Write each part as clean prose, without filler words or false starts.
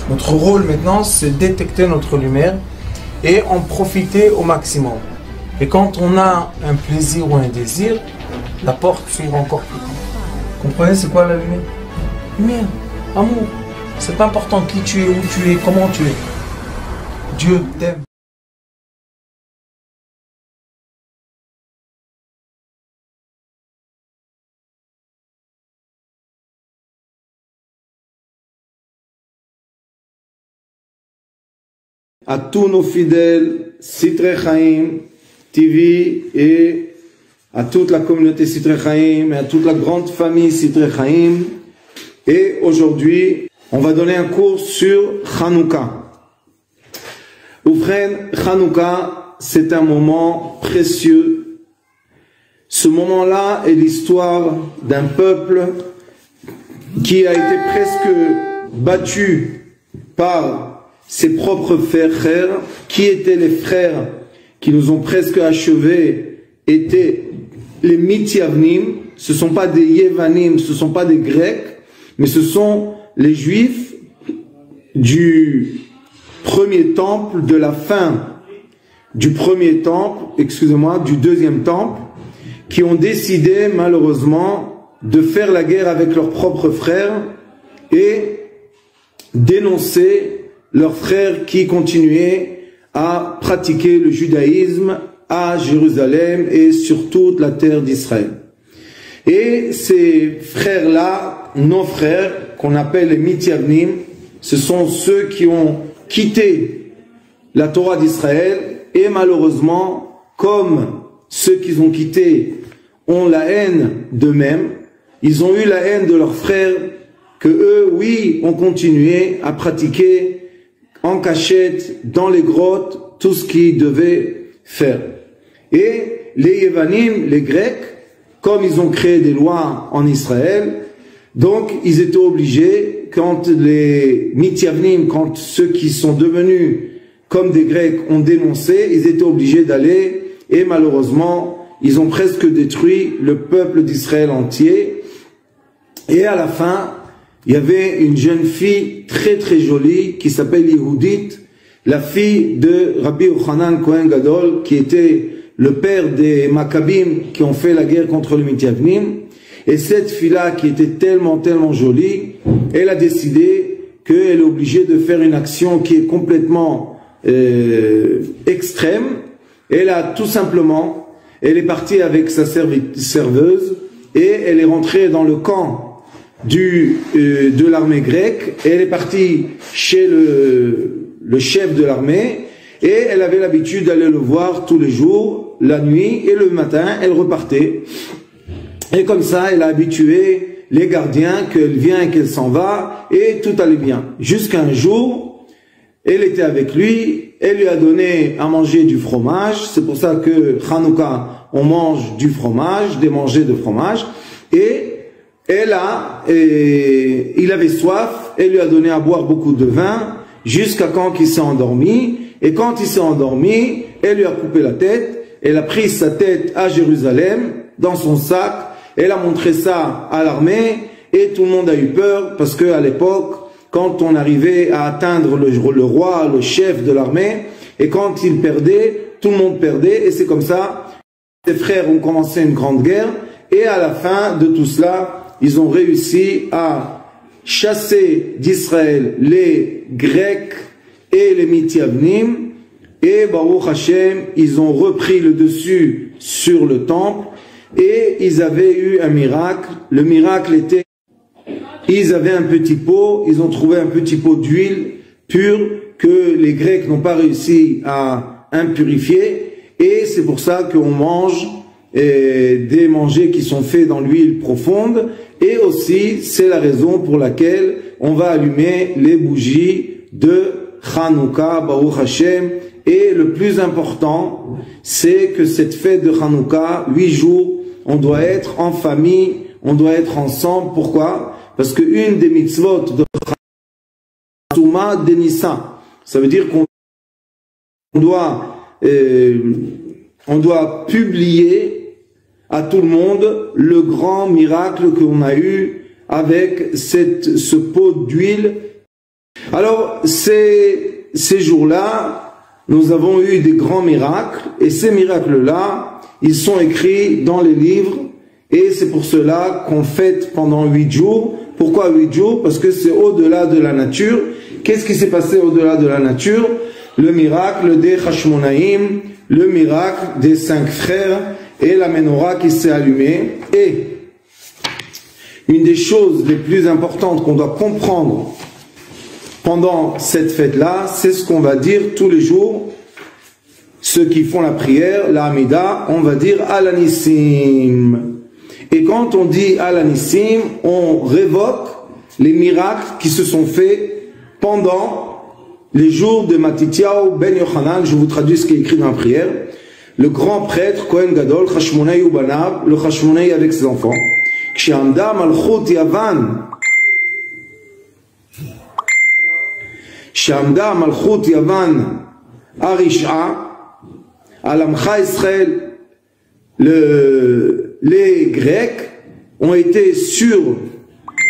Notre rôle maintenant, c'est détecter notre lumière et en profiter au maximum. Et quand on a un plaisir ou un désir, la porte s'ouvre encore plus grand. Comprenez, c'est quoi la lumière? Lumière, amour. C'est pas important qui tu es, où tu es, comment tu es. Dieu t'aime. À tous nos fidèles, Sitrei Chaim TV et à toute la communauté Sitrei Chaim et à toute la grande famille Sitrei Chaim. Et aujourd'hui, on va donner un cours sur Hanouka. Oufren, Hanouka, c'est un moment précieux. Ce moment-là est l'histoire d'un peuple qui a été presque battu par ses propres frères. Qui étaient les frères qui nous ont presque achevés? Étaient les Mityavnim. Ce ne sont pas des Yevanim, ce ne sont pas des Grecs, mais ce sont les Juifs du premier temple, de la fin du premier temple, excusez-moi, du deuxième temple, qui ont décidé malheureusement de faire la guerre avec leurs propres frères et dénoncer leurs frères qui continuaient à pratiquer le judaïsme à Jérusalem et sur toute la terre d'Israël. Et ces frères-là, nos frères, qu'on appelle les Mityavnim, ce sont ceux qui ont quitté la Torah d'Israël et malheureusement, comme ceux qu'ils ont quittés ont la haine d'eux-mêmes, ils ont eu la haine de leurs frères que eux, oui, ont continué à pratiquer en cachette, dans les grottes, tout ce qu'ils devaient faire. Et les Yevanim, les Grecs, comme ils ont créé des lois en Israël, donc ils étaient obligés, quand les Mityavnim, quand ceux qui sont devenus comme des Grecs ont dénoncé, ils étaient obligés d'aller, et malheureusement, ils ont presque détruit le peuple d'Israël entier. Et à la fin, il y avait une jeune fille très très jolie qui s'appelle Yehudit, la fille de Rabbi Yochanan Kohen Gadol, qui était le père des Maccabim qui ont fait la guerre contre les Mityavnim. Et cette fille-là, qui était tellement jolie, elle a décidé qu'elle est obligée de faire une action qui est complètement extrême. Elle a tout simplement, elle est partie avec sa serveuse et elle est rentrée dans le camp de l'armée grecque. Elle est partie chez le chef de l'armée et elle avait l'habitude d'aller le voir tous les jours, la nuit, et le matin elle repartait. Et comme ça elle a habitué les gardiens qu'elle vient et qu'elle s'en va et tout allait bien. Jusqu'à un jour, elle était avec lui, elle lui a donné à manger du fromage. C'est pour ça que Hanouka, on mange du fromage, des mangées de fromage. Et il avait soif, elle lui a donné à boire beaucoup de vin, jusqu'à quand il s'est endormi. Et quand il s'est endormi, elle lui a coupé la tête, elle a pris sa tête à Jérusalem, dans son sac, elle a montré ça à l'armée, et tout le monde a eu peur, parce qu'à l'époque, quand on arrivait à atteindre le roi, le chef de l'armée, et quand il perdait, tout le monde perdait, et c'est comme ça, les frères ont commencé une grande guerre, et à la fin de tout cela, ils ont réussi à chasser d'Israël les Grecs et les Mityavnim, et Baruch Hashem, ils ont repris le dessus sur le temple, et ils avaient eu un miracle. Le miracle était, ils avaient un petit pot, ils ont trouvé un petit pot d'huile pure que les Grecs n'ont pas réussi à impurifier, et c'est pour ça qu'on mange des mangés qui sont faits dans l'huile profonde. Et aussi, c'est la raison pour laquelle on va allumer les bougies de Hanouka, Baruch Hashem. Et le plus important, c'est que cette fête de Hanouka, 8 jours, on doit être en famille, on doit être ensemble. Pourquoi? Parce que une des mitzvot de Hanouka, Denissa, ça veut dire qu'on doit publier à tout le monde le grand miracle qu'on a eu avec ce pot d'huile. Alors, ces jours-là, nous avons eu des grands miracles, et ces miracles-là, ils sont écrits dans les livres, et c'est pour cela qu'on fête pendant 8 jours. Pourquoi 8 jours? Parce que c'est au-delà de la nature. Qu'est-ce qui s'est passé au-delà de la nature? Le miracle des Hashmonaïm, le miracle des 5 frères, et la menorah qui s'est allumée. Et une des choses les plus importantes qu'on doit comprendre pendant cette fête-là, c'est ce qu'on va dire tous les jours. Ceux qui font la prière, la Hamida, on va dire Alanissim. Et quand on dit Alanissim, on révoque les miracles qui se sont faits pendant les jours de Matityahu ben Yochanan. Je vous traduis ce qui est écrit dans la prière. Le grand prêtre, Kohen Gadol, Chashmonei Ubanav, le Chashmonei avec ses enfants. Kshamda Malchut Yavan. Shamda Malchut Yavan Arisha. Alamcha Israël, les Grecs ont été sur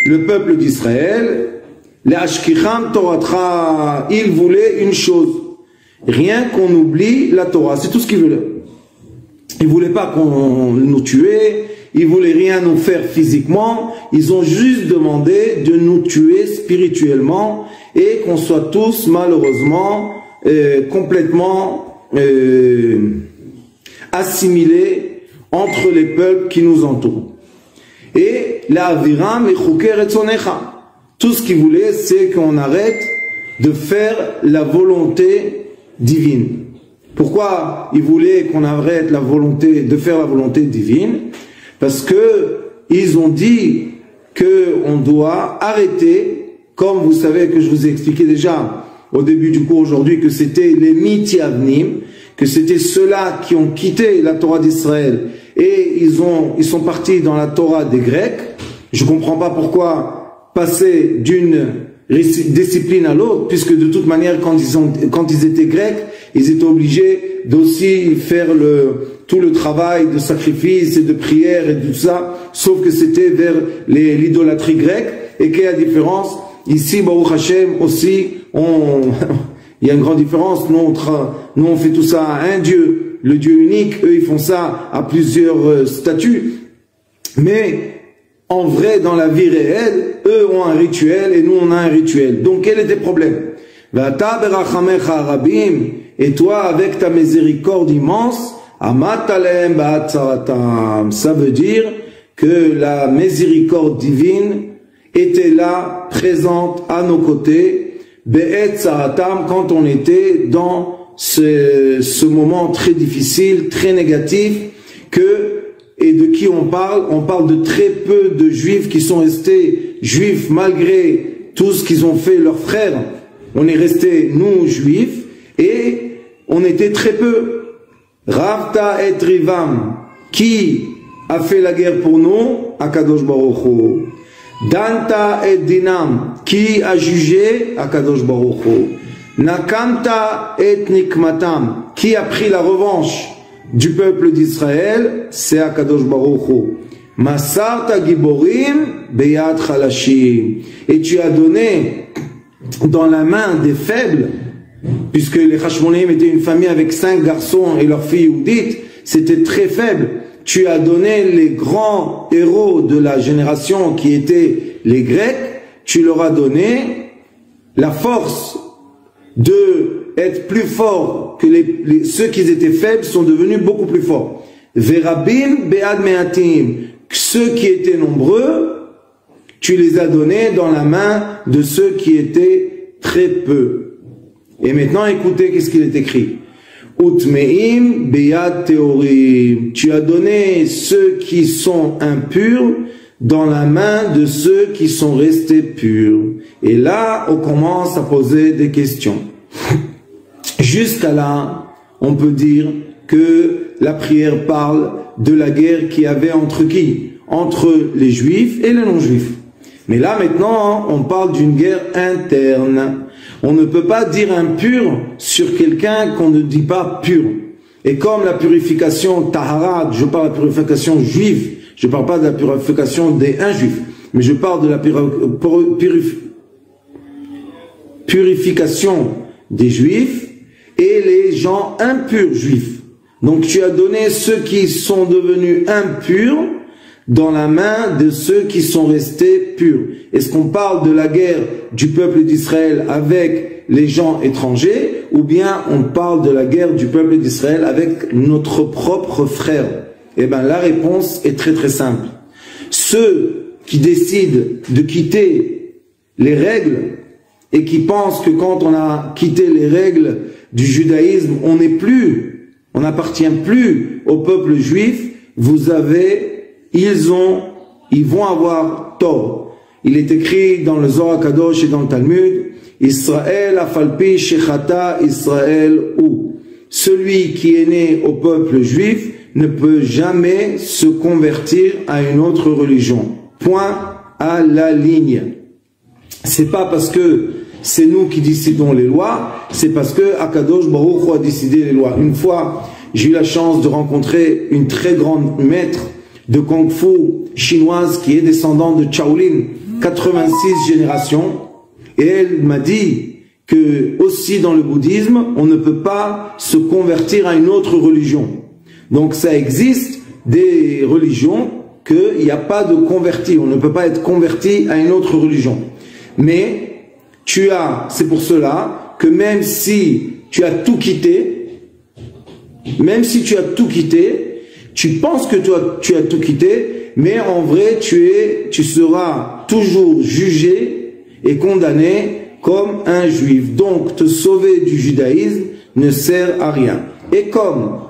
le peuple d'Israël. Les Ashkicham Toratra, ils voulaient une chose, rien qu'on oublie la Torah, c'est tout ce qu'ils voulaient. Ils ne voulaient pas qu'on nous tue, ils ne voulaient rien nous faire physiquement, ils ont juste demandé de nous tuer spirituellement et qu'on soit tous malheureusement complètement assimilés entre les peuples qui nous entourent. Et la aviram et chuker et sonecha. Tout ce qu'ils voulaient, c'est qu'on arrête de faire la volonté divine. Pourquoi ils voulaient qu'on arrête de faire la volonté divine? Parce que ils ont dit qu'on doit arrêter, comme vous savez que je vous ai expliqué déjà au début du cours aujourd'hui, que c'était les Mityavnim, que c'était ceux-là qui ont quitté la Torah d'Israël et ils sont partis dans la Torah des Grecs. Je ne comprends pas pourquoi passer d'une discipline à l'autre, puisque de toute manière, quand ils étaient grecs, ils étaient obligés d'aussi faire tout le travail de sacrifice et de prière et tout ça, sauf que c'était vers l'idolâtrie grecque. Et quelle est la différence? Ici, Baruch Hashem, aussi, il y a une grande différence. Nous, on fait tout ça à un Dieu, le Dieu unique. Eux, ils font ça à plusieurs statuts. Mais en vrai, dans la vie réelle, eux ont un rituel et nous, on a un rituel. Donc, quel est le problème? Et toi, avec ta miséricorde immense, ça veut dire que la miséricorde divine était là, présente à nos côtés, quand on était dans ce moment très difficile, très négatif, et de qui on parle? On parle de très peu de juifs qui sont restés juifs malgré tout ce qu'ils ont fait leurs frères. On est restés, nous, juifs, et on était très peu. Ravta et Rivam, qui a fait la guerre pour nous? Akadosh Baruch Hu. Danta et Dinam, qui a jugé? Akadosh Baruch Hu. Nakamta et Nikmatam, qui a pris la revanche du peuple d'Israël? C'est Akadosh Baruch Hu. Masarta Giborim Beyad Chalashim. Et tu as donné dans la main des faibles, puisque les Hashmonaïm étaient une famille avec 5 garçons et leur fille Oudite, c'était très faible. Tu as donné les grands héros de la génération qui étaient les Grecs, tu leur as donné la force de être plus forts que ceux qui étaient faibles sont devenus beaucoup plus forts. Verabim be'ad me'atim, ceux qui étaient nombreux, tu les as donnés dans la main de ceux qui étaient très peu. Et maintenant, écoutez qu'est-ce qu'il est écrit. Utmeim beyad teorim. Tu as donné ceux qui sont impurs dans la main de ceux qui sont restés purs. Et là, on commence à poser des questions. Jusqu'à là, on peut dire que la prière parle de la guerre qu'il y avait entre qui? Entre les juifs et les non-juifs. Mais là, maintenant, on parle d'une guerre interne. On ne peut pas dire impur sur quelqu'un qu'on ne dit pas pur. Et comme la purification taharat, je parle de la purification juive, je ne parle pas de la purification des injuifs, mais je parle de la purification des Juifs et les gens impurs juifs. Donc tu as donné ceux qui sont devenus impurs dans la main de ceux qui sont restés purs. Est-ce qu'on parle de la guerre du peuple d'Israël avec les gens étrangers, ou bien on parle de la guerre du peuple d'Israël avec notre propre frère? Eh bien la réponse est très très simple. Ceux qui décident de quitter les règles et qui pensent que quand on a quitté les règles du judaïsme, on n'appartient plus au peuple juif, ils vont avoir tort. Il est écrit dans le Zohar Kadosh et dans le Talmud, Israël afalpi shechata Israël ou. Celui qui est né au peuple juif ne peut jamais se convertir à une autre religion. Point à la ligne. C'est pas parce que c'est nous qui décidons les lois, c'est parce que Akadosh Baruch Hu a décidé les lois. Une fois, j'ai eu la chance de rencontrer une très grande maître de Kung Fu chinoise qui est descendante de Shaolin, 86 générations, et elle m'a dit que aussi dans le bouddhisme, on ne peut pas se convertir à une autre religion. Donc ça existe des religions qu'il n'y a pas de converti, on ne peut pas être converti à une autre religion. Mais c'est pour cela que même si tu as tout quitté, tu penses que tu as tout quitté, mais en vrai tu seras toujours jugé et condamné comme un juif. Donc te sauver du judaïsme ne sert à rien. Et comme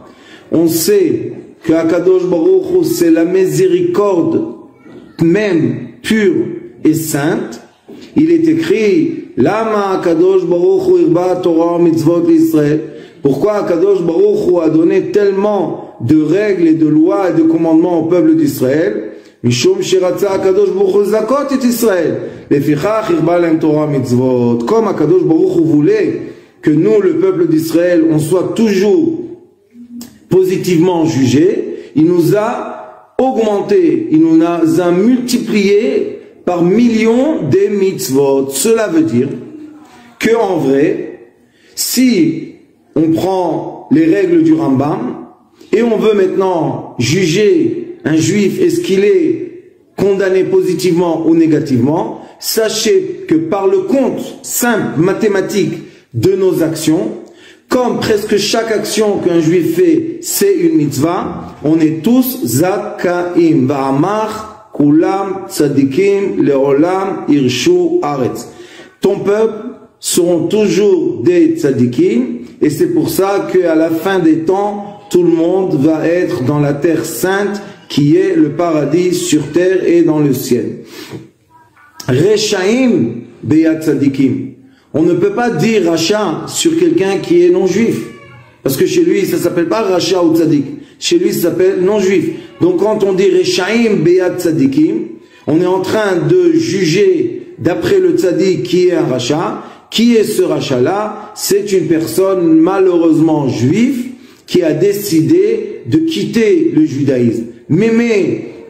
on sait que Akadosh Baruch Hu c'est la miséricorde même pure et sainte, il est écrit Lama Akadosh Baruch Hu irba Torah mitzvot l'Israël. Pourquoi Akadosh Baruch Hu a donné tellement de règles et de lois et de commandements au peuple d'Israël? Mishum sheratza Akadosh Baruch Hu zakot et Israël. Lefichach irba lahem Torah mitzvot. Comme Akadosh Baruch Hu voulait que nous, le peuple d'Israël, on soit toujours positivement jugés, il nous a augmenté, il nous a multiplié par millions des mitzvot. Cela veut dire que en vrai, si on prend les règles du Rambam et on veut maintenant juger un juif, est-ce qu'il est condamné positivement ou négativement, sachez que par le compte simple mathématique de nos actions, comme presque chaque action qu'un juif fait, c'est une mitzvah, on est tous zakaim va'amach Kulam tzadikim leolam irshu aretz. Ton peuple seront toujours des tzadikim, et c'est pour ça qu'à la fin des temps, tout le monde va être dans la terre sainte, qui est le paradis sur terre et dans le ciel. Rechaim beyat tzadikim. On ne peut pas dire racha sur quelqu'un qui est non-juif, parce que chez lui, ça ne s'appelle pas racha ou tzadik. Chez lui, ça s'appelle non-juif. Donc quand on dit Rechaim Beyat Tzadikim, on est en train de juger d'après le tzadik qui est un rachat. Qui est ce rachat-là? C'est une personne malheureusement juive qui a décidé de quitter le judaïsme. Mais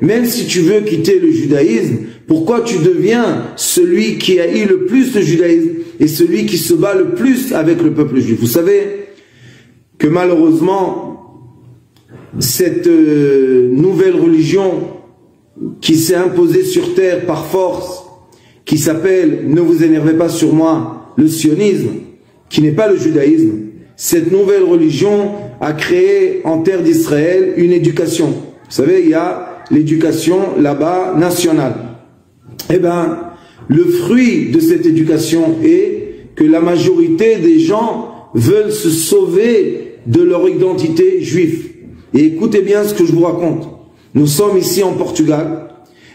même si tu veux quitter le judaïsme, pourquoi tu deviens celui qui a eu le plus de judaïsme et celui qui se bat le plus avec le peuple juif? Vous savez que malheureusement, cette nouvelle religion qui s'est imposée sur terre par force, qui s'appelle, ne vous énervez pas sur moi, le sionisme, qui n'est pas le judaïsme, cette nouvelle religion a créé en terre d'Israël une éducation. Vous savez, il y a l'éducation là-bas nationale. Eh bien, le fruit de cette éducation est que la majorité des gens veulent se sauver de leur identité juive. Et écoutez bien ce que je vous raconte. Nous sommes ici en Portugal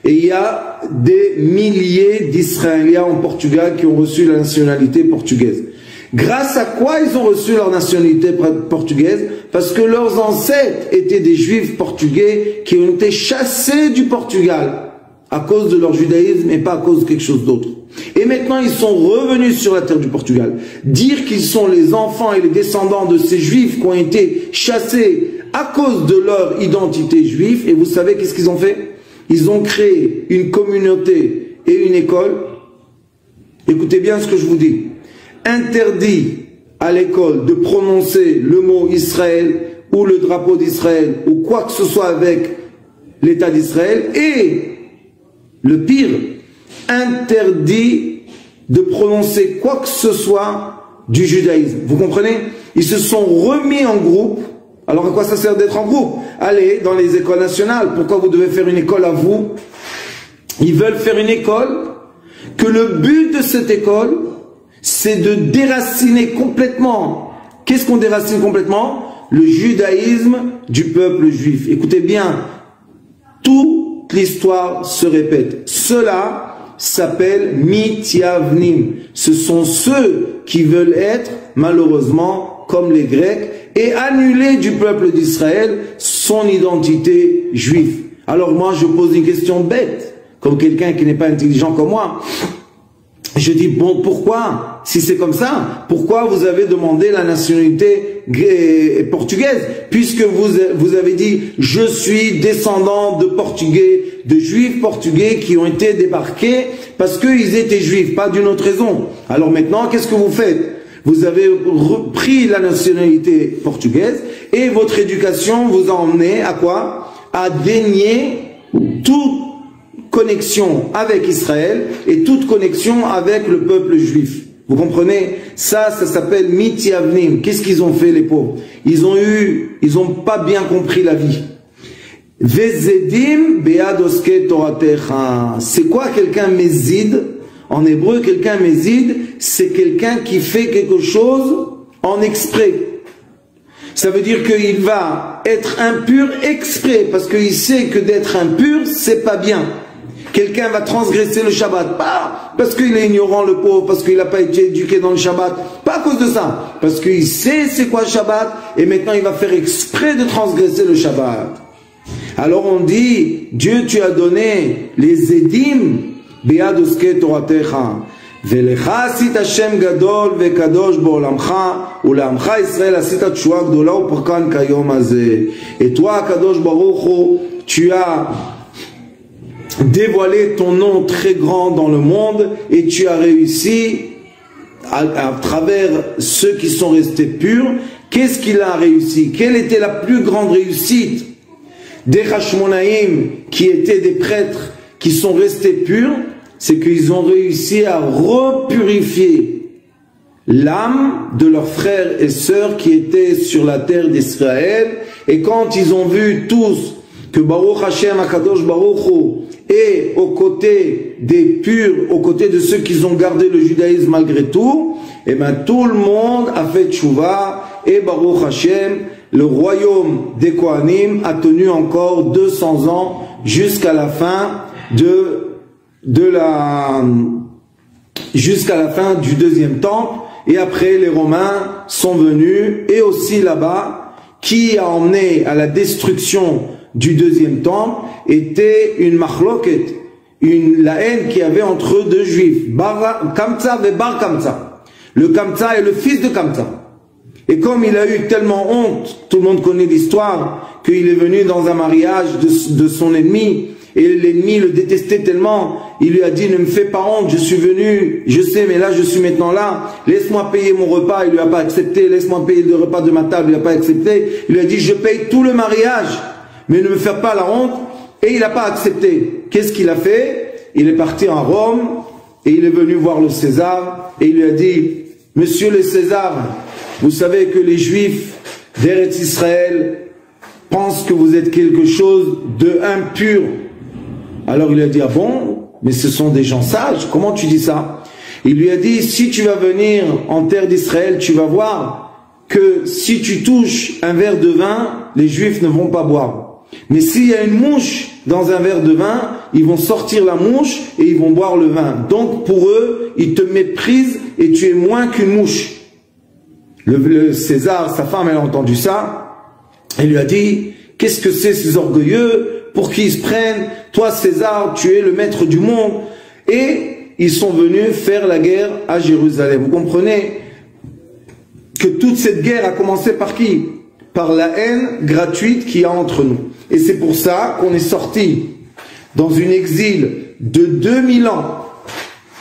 et il y a des milliers d'Israéliens en Portugal qui ont reçu la nationalité portugaise. Grâce à quoi ils ont reçu leur nationalité portugaise? Parce que leurs ancêtres étaient des juifs portugais qui ont été chassés du Portugal à cause de leur judaïsme et pas à cause de quelque chose d'autre. Et maintenant ils sont revenus sur la terre du Portugal. Dire qu'ils sont les enfants et les descendants de ces juifs qui ont été chassés à cause de leur identité juive, et vous savez qu'est-ce qu'ils ont fait? Ils ont créé une communauté et une école. Écoutez bien ce que je vous dis. interdit à l'école de prononcer le mot Israël ou le drapeau d'Israël ou quoi que ce soit avec l'État d'Israël, et le pire, interdit de prononcer quoi que ce soit du judaïsme. Vous comprenez? Ils se sont remis en groupe. Alors à quoi ça sert d'être en groupe? Allez dans les écoles nationales. Pourquoi vous devez faire une école à vous? Ils veulent faire une école que le but de cette école, c'est de déraciner complètement. Qu'est-ce qu'on déracine complètement? Le judaïsme du peuple juif. Écoutez bien, toute l'histoire se répète. Cela s'appelle Mityavnim. Ce sont ceux qui veulent être, malheureusement, comme les Grecs, et annuler du peuple d'Israël son identité juive. Alors moi, je pose une question bête, comme quelqu'un qui n'est pas intelligent comme moi. Je dis, bon, pourquoi, si c'est comme ça, pourquoi vous avez demandé la nationalité portugaise? Puisque vous avez dit, je suis descendant de Portugais, de Juifs portugais qui ont été débarqués parce qu'ils étaient Juifs, pas d'une autre raison. Alors maintenant, qu'est-ce que vous faites? Vous avez repris la nationalité portugaise et votre éducation vous a emmené à quoi? À dénier toute connexion avec Israël et toute connexion avec le peuple juif. Vous comprenez? Ça s'appelle Mityavnim. Qu'est-ce qu'ils ont fait, les pauvres? Ils ont pas bien compris la vie. Vezedim beadoske toratecha. C'est quoi quelqu'un mézid? En hébreu, quelqu'un mézid, c'est quelqu'un qui fait quelque chose en exprès. Ça veut dire qu'il va être impur exprès, parce qu'il sait que d'être impur, c'est pas bien. Quelqu'un va transgresser le Shabbat, pas parce qu'il est ignorant, le pauvre, parce qu'il n'a pas été éduqué dans le Shabbat, pas à cause de ça, parce qu'il sait c'est quoi le Shabbat, et maintenant il va faire exprès de transgresser le Shabbat. Alors on dit, Dieu, tu as donné les Edim, Beadoske Toratecha, Velecha asit Hashem gadol vekadosh ba'olamcha, u'le'amcha Israël asit tshuva gdola u'parkan kayom hazeh. Et toi, Kadosh Baruch Hu, tu as dévoilé ton nom très grand dans le monde et tu as réussi à travers ceux qui sont restés purs. Qu'est-ce qu'il a réussi? Quelle était la plus grande réussite des Hashmonaïm, qui étaient des prêtres qui sont restés purs? C'est qu'ils ont réussi à repurifier l'âme de leurs frères et sœurs qui étaient sur la terre d'Israël. Et quand ils ont vu tous que Baruch Hashem Akadosh Baruch Hu est aux côtés des purs, aux côtés de ceux qui ont gardé le judaïsme malgré tout, et bien tout le monde a fait tchouva, et Baruch Hashem, le royaume des Kohanim a tenu encore 200 ans jusqu'à la fin jusqu'à la fin du deuxième temple. Et après les Romains sont venus, et aussi là-bas, qui a emmené à la destruction du deuxième temple était une machloket, la haine qu'il y avait entre deux juifs, Kamtsa et Bar Kamtsa. Le Kamtsa est le fils de Kamtsa. Et comme il a eu tellement honte, tout le monde connaît l'histoire, qu'il est venu dans un mariage de son ennemi, et l'ennemi le détestait tellement, il lui a dit, ne me fais pas honte, je suis venu, je sais, mais là je suis maintenant là, laisse-moi payer mon repas, il lui a pas accepté, laisse-moi payer le repas de ma table, il n'a pas accepté, il lui a dit, je paye tout le mariage, mais ne me fais pas la honte, et il n'a pas accepté. Qu'est-ce qu'il a fait? Il est parti en Rome, et il est venu voir le César, et il lui a dit, monsieur le César, vous savez que les Juifs d'Eretz Israël pensent que vous êtes quelque chose de impur. Alors il lui a dit, ah bon, mais ce sont des gens sages, comment tu dis ça? Il lui a dit, si tu vas venir en terre d'Israël, tu vas voir que si tu touches un verre de vin, les Juifs ne vont pas boire. Mais s'il y a une mouche dans un verre de vin, ils vont sortir la mouche et ils vont boire le vin. Donc pour eux, ils te méprisent et tu es moins qu'une mouche. Le César, sa femme, elle a entendu ça. Elle lui a dit, qu'est-ce que c'est ces orgueilleux? Pour qui ils se prennent? Toi César, tu es le maître du monde. Et ils sont venus faire la guerre à Jérusalem. Vous comprenez que toute cette guerre a commencé par qui? Par la haine gratuite qu'il y a entre nous. Et c'est pour ça qu'on est sorti dans une exil de 2000 ans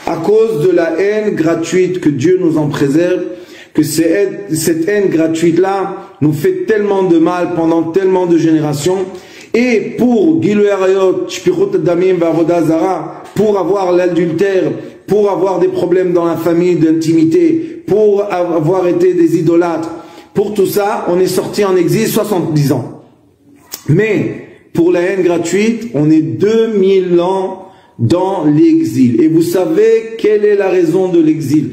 à cause de la haine gratuite, que Dieu nous en préserve, que cette haine gratuite-là nous fait tellement de mal pendant tellement de générations. Et pour Gilui Arayot, Shpichut Damim V'Avodah Zara, pour avoir l'adultère, pour avoir des problèmes dans la famille d'intimité, pour avoir été des idolâtres, pour tout ça, on est sorti en exil 70 ans. Mais pour la haine gratuite, on est 2000 ans dans l'exil. Et vous savez quelle est la raison de l'exil?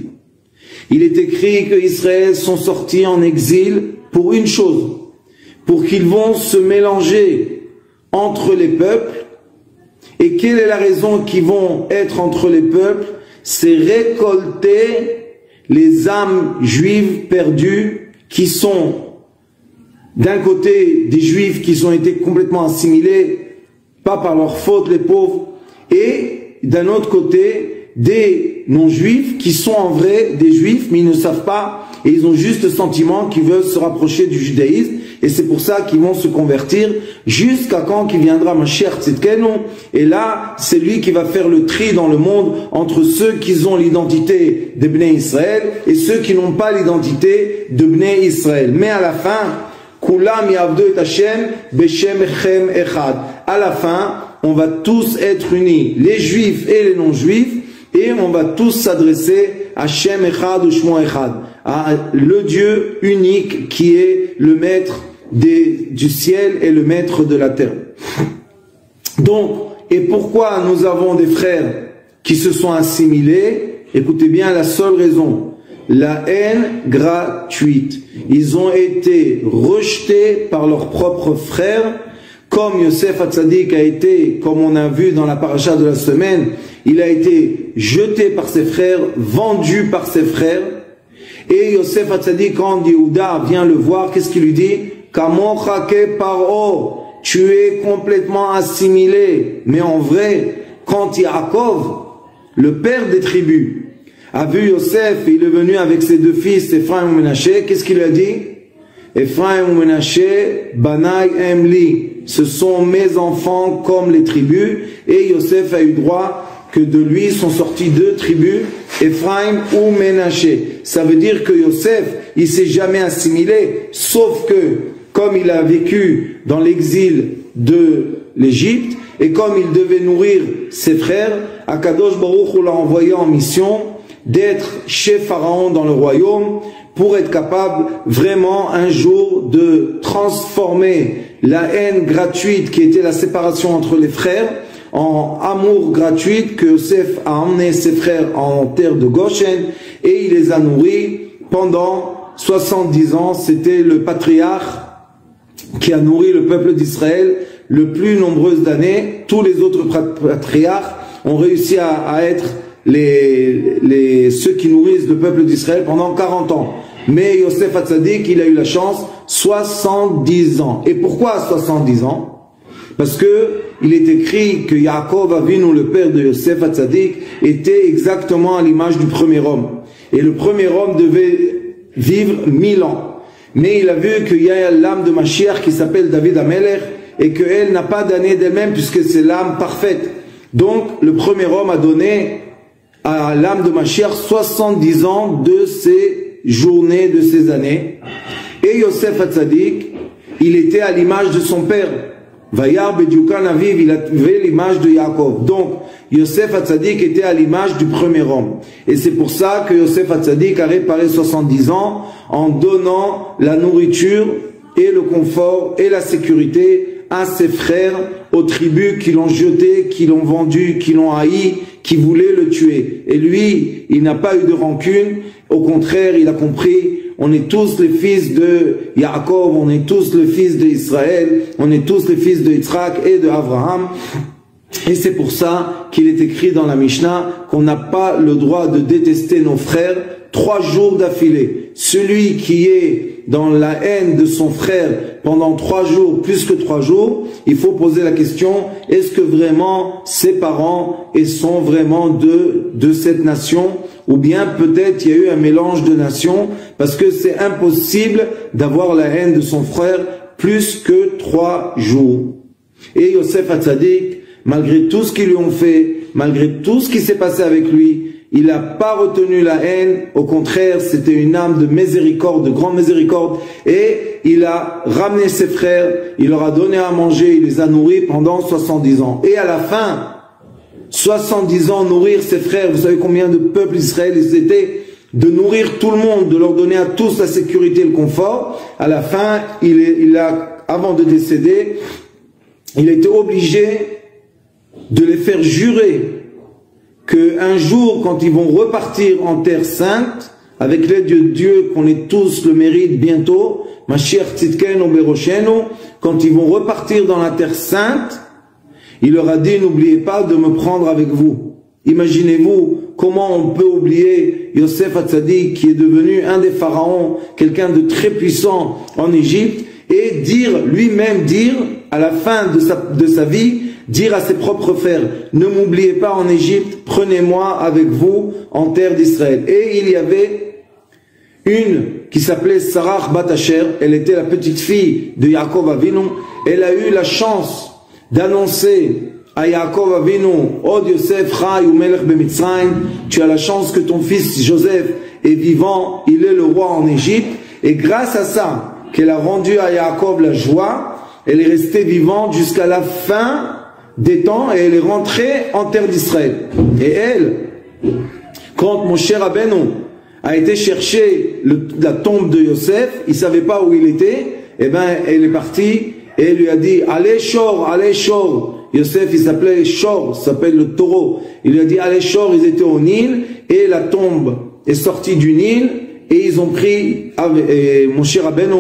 Il est écrit que Israël sont sortis en exil pour une chose, pour qu'ils vont se mélanger entre les peuples. Et quelle est la raison qu'ils vont être entre les peuples? C'est récolter les âmes juives perdues qui sont d'un côté des juifs qui ont été complètement assimilés, pas par leur faute les pauvres, et d'un autre côté des non-juifs qui sont en vrai des juifs mais ils ne savent pas et ils ont juste le sentiment qu'ils veulent se rapprocher du judaïsme et c'est pour ça qu'ils vont se convertir jusqu'à quand qu'il viendra Mashiach Tzidkenu et là c'est lui qui va faire le tri dans le monde entre ceux qui ont l'identité de Bnei Israël et ceux qui n'ont pas l'identité de Bnei Israël. Mais à la fin, Kulam yavdu et Hashem beshem echem echad. À la fin, on va tous être unis, les juifs et les non-juifs, et on va tous s'adresser à Shem Echad ou Shmo Echad, à le Dieu unique qui est le maître du ciel et le maître de la terre. Donc, et pourquoi nous avons des frères qui se sont assimilés? Écoutez bien la seule raison, la haine gratuite. Ils ont été rejetés par leurs propres frères, comme Yosef Hatzadik a été, comme on a vu dans la paracha de la semaine, il a été jeté par ses frères, vendu par ses frères. Et Yosef Hatzadik, quand Yehuda vient le voir, qu'est-ce qu'il lui dit? Kamocha ke paro, tu es complètement assimilé. Mais en vrai, quand Yaakov, le père des tribus, a vu Yosef, il est venu avec ses deux fils, Ephraim et Menaché, qu'est-ce qu'il lui a dit? Ephraim et Menaché, Banai Emli, ce sont mes enfants comme les tribus, et Yosef a eu droit que de lui sont sortis deux tribus, Ephraim ou Menaché. Ça veut dire que Yosef, il s'est jamais assimilé, sauf que, comme il a vécu dans l'exil de l'Égypte, et comme il devait nourrir ses frères, Akadosh Baruch l'a envoyé en mission d'être chez Pharaon dans le royaume, pour être capable vraiment un jour de transformer la haine gratuite qui était la séparation entre les frères en amour gratuit que Yosef a emmené ses frères en terre de Goshen et il les a nourris pendant 70 ans. C'était le patriarche qui a nourri le peuple d'Israël le plus nombreuses d'années. Tous les autres patriarches ont réussi à être ceux qui nourrissent le peuple d'Israël pendant 40 ans. Mais Yosef Hatzadik, il a eu la chance, 70 ans. Et pourquoi 70 ans? Parce que il est écrit que Yaakov Avinu, le père de Yosef Hatzadik, était exactement à l'image du premier homme. Et le premier homme devait vivre 1000 ans. Mais il a vu qu'il y a l'âme de Mashiach qui s'appelle David Amelech et qu'elle n'a pas d'année d'elle-même puisque c'est l'âme parfaite. Donc le premier homme a donné à l'âme de Mashiach 70 ans de ses journées, de ses années. Et Yosef Hatzadik, il était à l'image de son père. Vayar Bediukan Aviv, il avait l'image de Yaakov. Donc Yosef Hatzadik était à l'image du premier homme. Et c'est pour ça que Yosef Hatzadik a réparé 70 ans en donnant la nourriture et le confort et la sécurité à ses frères, aux tribus qui l'ont jeté, qui l'ont vendu, qui l'ont haï, qui voulaient le tuer. Et lui, il n'a pas eu de rancune. Au contraire, il a compris, on est tous les fils de Yaakov, on est tous les fils d'Israël, on est tous les fils de Yitzhak et de Abraham. Et c'est pour ça qu'il est écrit dans la Mishnah qu'on n'a pas le droit de détester nos frères 3 jours d'affilée. Celui qui est dans la haine de son frère pendant 3 jours, plus que 3 jours, il faut poser la question, est-ce que vraiment ses parents sont vraiment de cette nation? Ou bien peut-être il y a eu un mélange de nations, parce que c'est impossible d'avoir la haine de son frère plus que 3 jours. Et Yosef Hatzadik, malgré tout ce qu'ils lui ont fait, malgré tout ce qui s'est passé avec lui, il n'a pas retenu la haine, au contraire, c'était une âme de miséricorde, de grande miséricorde, et il a ramené ses frères, il leur a donné à manger, il les a nourris pendant 70 ans. Et à la fin, 70 ans, nourrir ses frères, vous savez combien de peuples d'Israël ils étaient, de nourrir tout le monde, de leur donner à tous la sécurité et le confort. À la fin, avant de décéder, il a été obligé de les faire jurer qu'un jour, quand ils vont repartir en terre sainte, avec l'aide de Dieu, qu'on ait tous le mérite bientôt, Mashiach Tzidkenu Beroshenu, quand ils vont repartir dans la terre sainte, il leur a dit, n'oubliez pas de me prendre avec vous. Imaginez-vous comment on peut oublier Yosef Hatzadik, qui est devenu un des pharaons, quelqu'un de très puissant en Égypte, et lui-même dire, à la fin de sa vie, dire à ses propres frères, ne m'oubliez pas en Égypte, prenez-moi avec vous en terre d'Israël. Et il y avait une qui s'appelait Sarah Bat Asher, elle était la petite fille de Yaakov Avinu, elle a eu la chance d'annoncer à Yaakov Avinu, Od Yosef Chai ou Melech Bemitzrayim, tu as la chance que ton fils Joseph est vivant, il est le roi en Égypte, et grâce à ça, qu'elle a rendu à Yaakov la joie, elle est restée vivante jusqu'à la fin des temps et elle est rentrée en terre d'Israël. Et elle, quand Moshe Rabbeinu a été chercher la tombe de Yosef, il ne savait pas où il était, et ben elle est partie et elle lui a dit, allez Shor, allez Shor. Yosef, il s'appelait Shor, s'appelle le taureau. Il lui a dit, allez Shor, ils étaient au Nil et la tombe est sortie du Nil et ils ont pris, Moshe Rabbeinu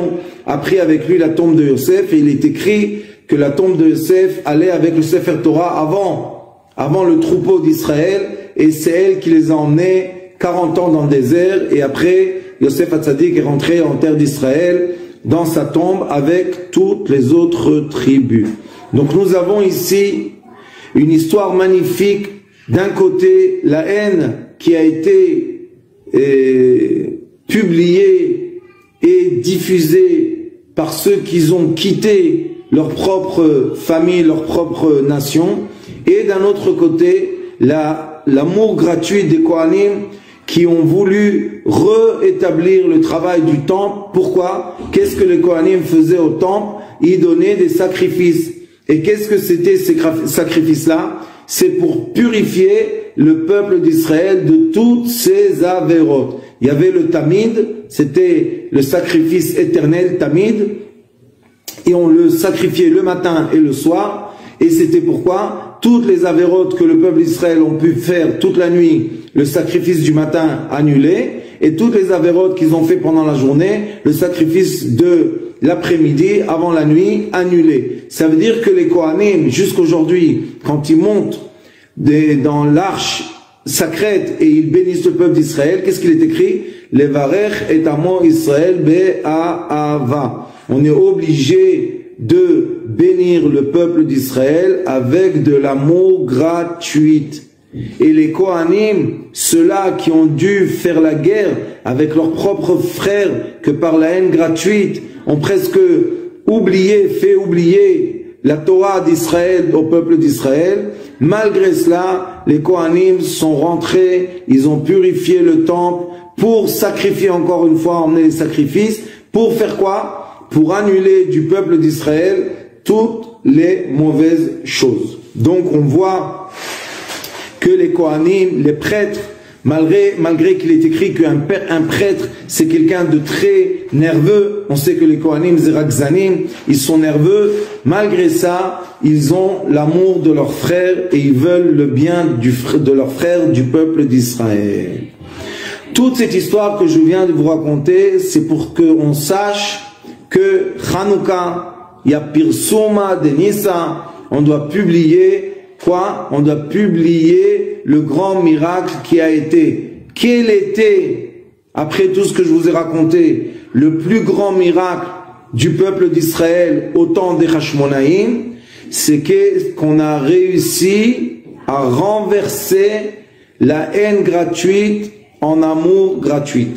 a pris avec lui la tombe de Yosef et il est écrit que la tombe de Yosef allait avec le Sefer Torah avant le troupeau d'Israël, et c'est elle qui les a emmenés 40 ans dans le désert, et après Yosef Hatzadik est rentré en terre d'Israël dans sa tombe avec toutes les autres tribus. Donc nous avons ici une histoire magnifique, d'un côté la haine qui a été publiée et diffusée par ceux qui ont quitté leur propre famille, leur propre nation, et d'un autre côté, l'amour gratuit des Kohanim qui ont voulu rétablir le travail du temple. Pourquoi? Qu'est-ce que les Kohanim faisaient au temple? Ils donnaient des sacrifices. Et qu'est-ce que c'était ces sacrifices-là? C'est pour purifier le peuple d'Israël de toutes ces avérotes. Il y avait le Tamid, c'était le sacrifice éternel, Tamid, et on le sacrifiait le matin et le soir, et c'était pourquoi toutes les avérotes que le peuple d'Israël ont pu faire toute la nuit, le sacrifice du matin annulé, et toutes les avérotes qu'ils ont fait pendant la journée, le sacrifice de l'après-midi avant la nuit annulé. Ça veut dire que les Kohanim, jusqu'aujourd'hui, quand ils montent dans l'arche sacrée et ils bénissent le peuple d'Israël, qu'est-ce qu'il est écrit? Levarech et amo Israël be'ahava. On est obligé de bénir le peuple d'Israël avec de l'amour gratuit. Et les Kohanim, ceux-là qui ont dû faire la guerre avec leurs propres frères, que par la haine gratuite, ont presque fait oublier la Torah d'Israël au peuple d'Israël. Malgré cela, les Kohanim sont rentrés, ils ont purifié le temple pour sacrifier encore une fois, emmener les sacrifices. Pour faire quoi? Pour annuler du peuple d'Israël toutes les mauvaises choses. Donc on voit que les Kohanim, les prêtres, malgré qu'il est écrit qu'un prêtre c'est quelqu'un de très nerveux, on sait que les Kohanim, Zerakzanim, ils sont nerveux, malgré ça, ils ont l'amour de leurs frères et ils veulent le bien de leurs frères du peuple d'Israël. Toute cette histoire que je viens de vous raconter, c'est pour qu'on sache que Hanouka, il y a Pirsuma de Nissa, on doit publier quoi? On doit publier le grand miracle qui a été. Quel était, après tout ce que je vous ai raconté, le plus grand miracle du peuple d'Israël au temps des Hashmonaïm? C'est qu'on a réussi à renverser la haine gratuite en amour gratuit.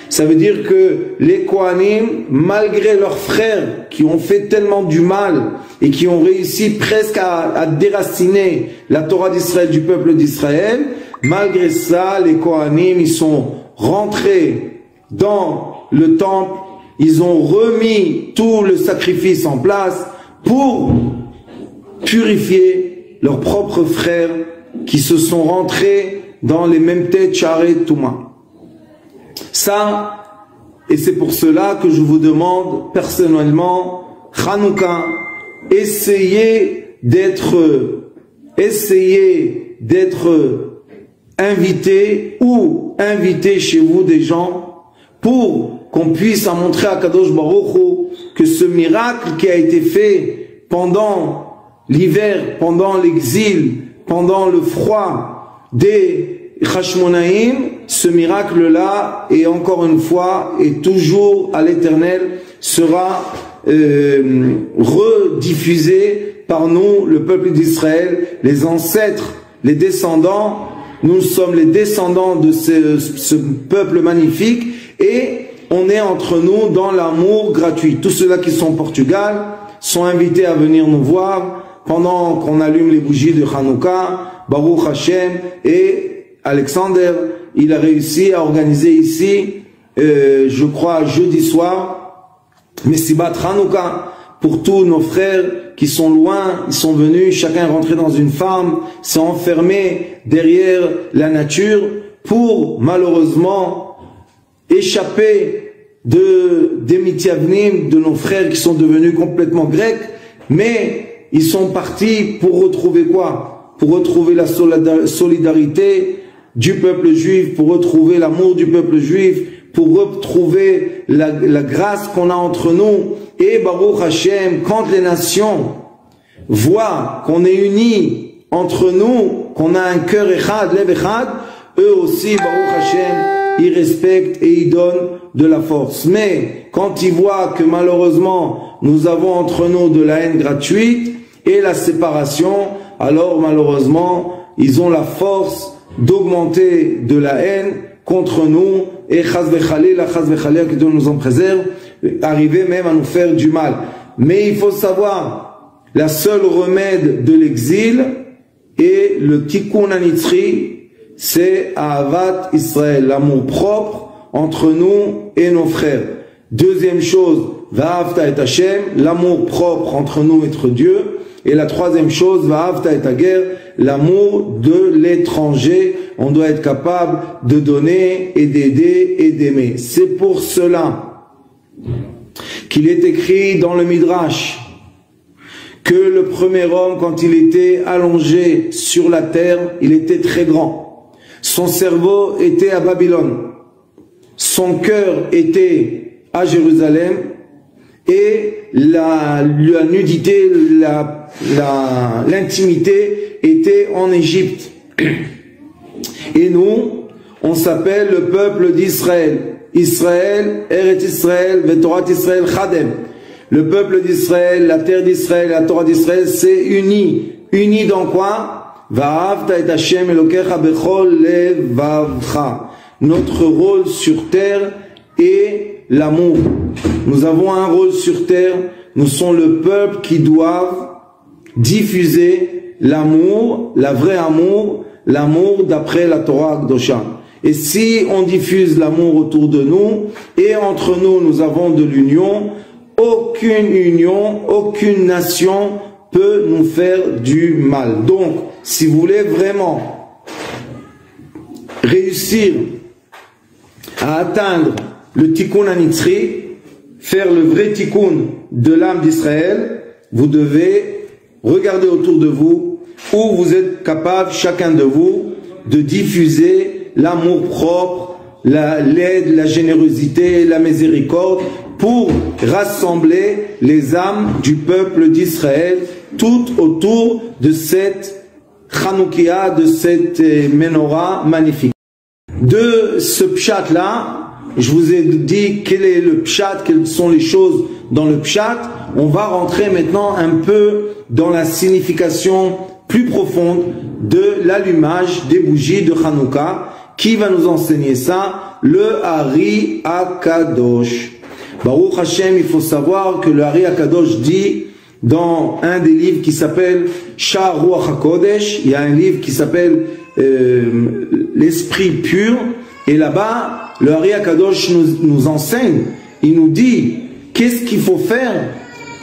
Ça veut dire que les Kohanim, malgré leurs frères qui ont fait tellement du mal et qui ont réussi presque à déraciner la Torah d'Israël du peuple d'Israël, malgré ça, les Kohanim, ils sont rentrés dans le temple, ils ont remis tout le sacrifice en place pour purifier leurs propres frères qui se sont rentrés dans les mêmes têtes, Shaarei Touma. Ça, et c'est pour cela que je vous demande personnellement, Hanouka, essayez d'être invité ou invité chez vous des gens pour qu'on puisse montrer à Kadosh Baruch Hu que ce miracle qui a été fait pendant l'hiver, pendant l'exil, pendant le froid des Hashmonaïm, ce miracle-là, et encore une fois, et toujours à l'éternel, sera rediffusé par nous, le peuple d'Israël, les ancêtres, les descendants. Nous sommes les descendants de ce peuple magnifique, et on est entre nous dans l'amour gratuit. Tous ceux-là qui sont au Portugal sont invités à venir nous voir pendant qu'on allume les bougies de Hanouka, Baruch Hashem, et Alexander, il a réussi à organiser ici, je crois jeudi soir, Messibat Hanouka, pour tous nos frères qui sont loin, ils sont venus, chacun est rentré dans une ferme, s'est enfermé derrière la nature pour malheureusement échapper des Mithiavnim, de nos frères qui sont devenus complètement grecs, mais ils sont partis pour retrouver quoi? Pour retrouver la solidarité du peuple juif, pour retrouver l'amour du peuple juif, pour retrouver la grâce qu'on a entre nous. Et Baruch Hashem, quand les nations voient qu'on est unis entre nous, qu'on a un cœur echad, lev echad, eux aussi, Baruch Hashem, ils respectent et ils donnent de la force. Mais quand ils voient que malheureusement nous avons entre nous de la haine gratuite et la séparation, alors malheureusement ils ont la force d'augmenter de la haine contre nous, et chas v'chalila, que Dieu nous en préserve, arriver même à nous faire du mal. Mais il faut savoir, la seule remède de l'exil et le tikkun anitzri, c'est Ahavat Israël, l'amour propre entre nous et nos frères. Deuxième chose, Va'avta et Hashem, l'amour propre entre nous et entre Dieu. Et la troisième chose, Va'avta et Hager, l'amour de l'étranger. On doit être capable de donner et d'aider et d'aimer. C'est pour cela qu'il est écrit dans le Midrash que le premier homme, quand il était allongé sur la terre, il était très grand. Son cerveau était à Babylone. Son cœur était à Jérusalem. Et la nudité, l'intimité était en Égypte. Et nous, on s'appelle le peuple d'Israël. Israël, Eretz Israël, Vetorat Israël, Chadem. Le peuple d'Israël, la terre d'Israël, la Torah d'Israël, c'est uni. Uni dans quoi? Va'avta et Hashem Elokecha bechol levavcha. Notre rôle sur terre est l'amour. Nous avons un rôle sur terre. Nous sommes le peuple qui doit diffuser l'amour, la vraie amour, l'amour d'après la Torah Akdosha. Et si on diffuse l'amour autour de nous, et entre nous, nous avons de l'union, aucune union, aucune nation peut nous faire du mal. Donc, si vous voulez vraiment réussir à atteindre le tikkun anitzri, faire le vrai tikkun de l'âme d'Israël, vous devez regarder autour de vous où vous êtes capable, chacun de vous, de diffuser l'amour propre, l'aide, la générosité, la miséricorde, pour rassembler les âmes du peuple d'Israël tout autour de cette Chanoukia, de cette menorah magnifique. De ce pshat-là, je vous ai dit quel est le pshat, quelles sont les choses dans le pshat. On va rentrer maintenant un peu dans la signification plus profonde de l'allumage des bougies de Hanouka. Qui va nous enseigner ça? Le Ari Akadosh. Baruch Hashem, il faut savoir que le Ari Akadosh dit dans un des livres qui s'appelle Sha'ar Ruach HaKodesh, il y a un livre qui s'appelle l'esprit pur. Et là-bas, le Ari Akadosh nous enseigne, il nous dit qu'est-ce qu'il faut faire,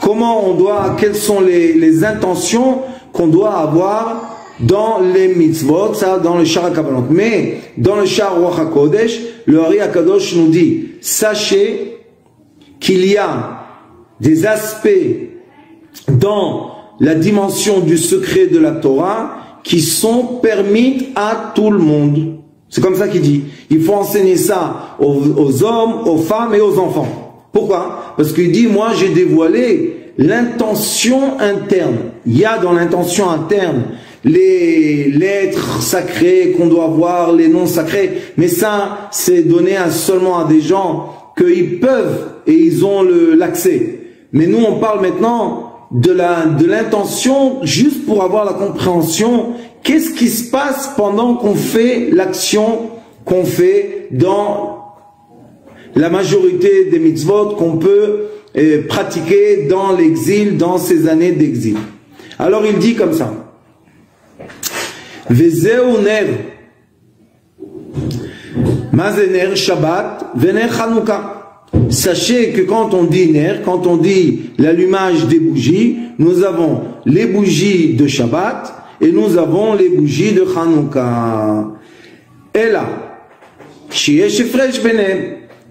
comment on doit, quelles sont les intentions qu'on doit avoir dans les mitzvot, ça dans le Shar HaKavanot. Mais dans le Shar Ruach HaKodesh, le Ari Akadosh nous dit, sachez qu'il y a des aspects dans la dimension du secret de la Torah qui sont permis à tout le monde. C'est comme ça qu'il dit. Il faut enseigner ça aux hommes, aux femmes et aux enfants. Pourquoi? Parce qu'il dit, moi j'ai dévoilé l'intention interne. Il y a dans l'intention interne les lettres sacrées qu'on doit voir, les noms sacrés. Mais ça, c'est donné seulement à des gens qu'ils peuvent et ils ont l'accès. Mais nous, on parle maintenant de l'intention juste pour avoir la compréhension. Qu'est-ce qui se passe pendant qu'on fait l'action qu'on fait dans la majorité des mitzvot qu'on peut pratiquer dans l'exil, dans ces années d'exil. Alors il dit comme ça. Vezeu ner, mazener Shabbat, vener Chanukah. Sachez que quand on dit ner, quand on dit l'allumage des bougies, nous avons les bougies de Shabbat et nous avons les bougies de Chanukah. Et là,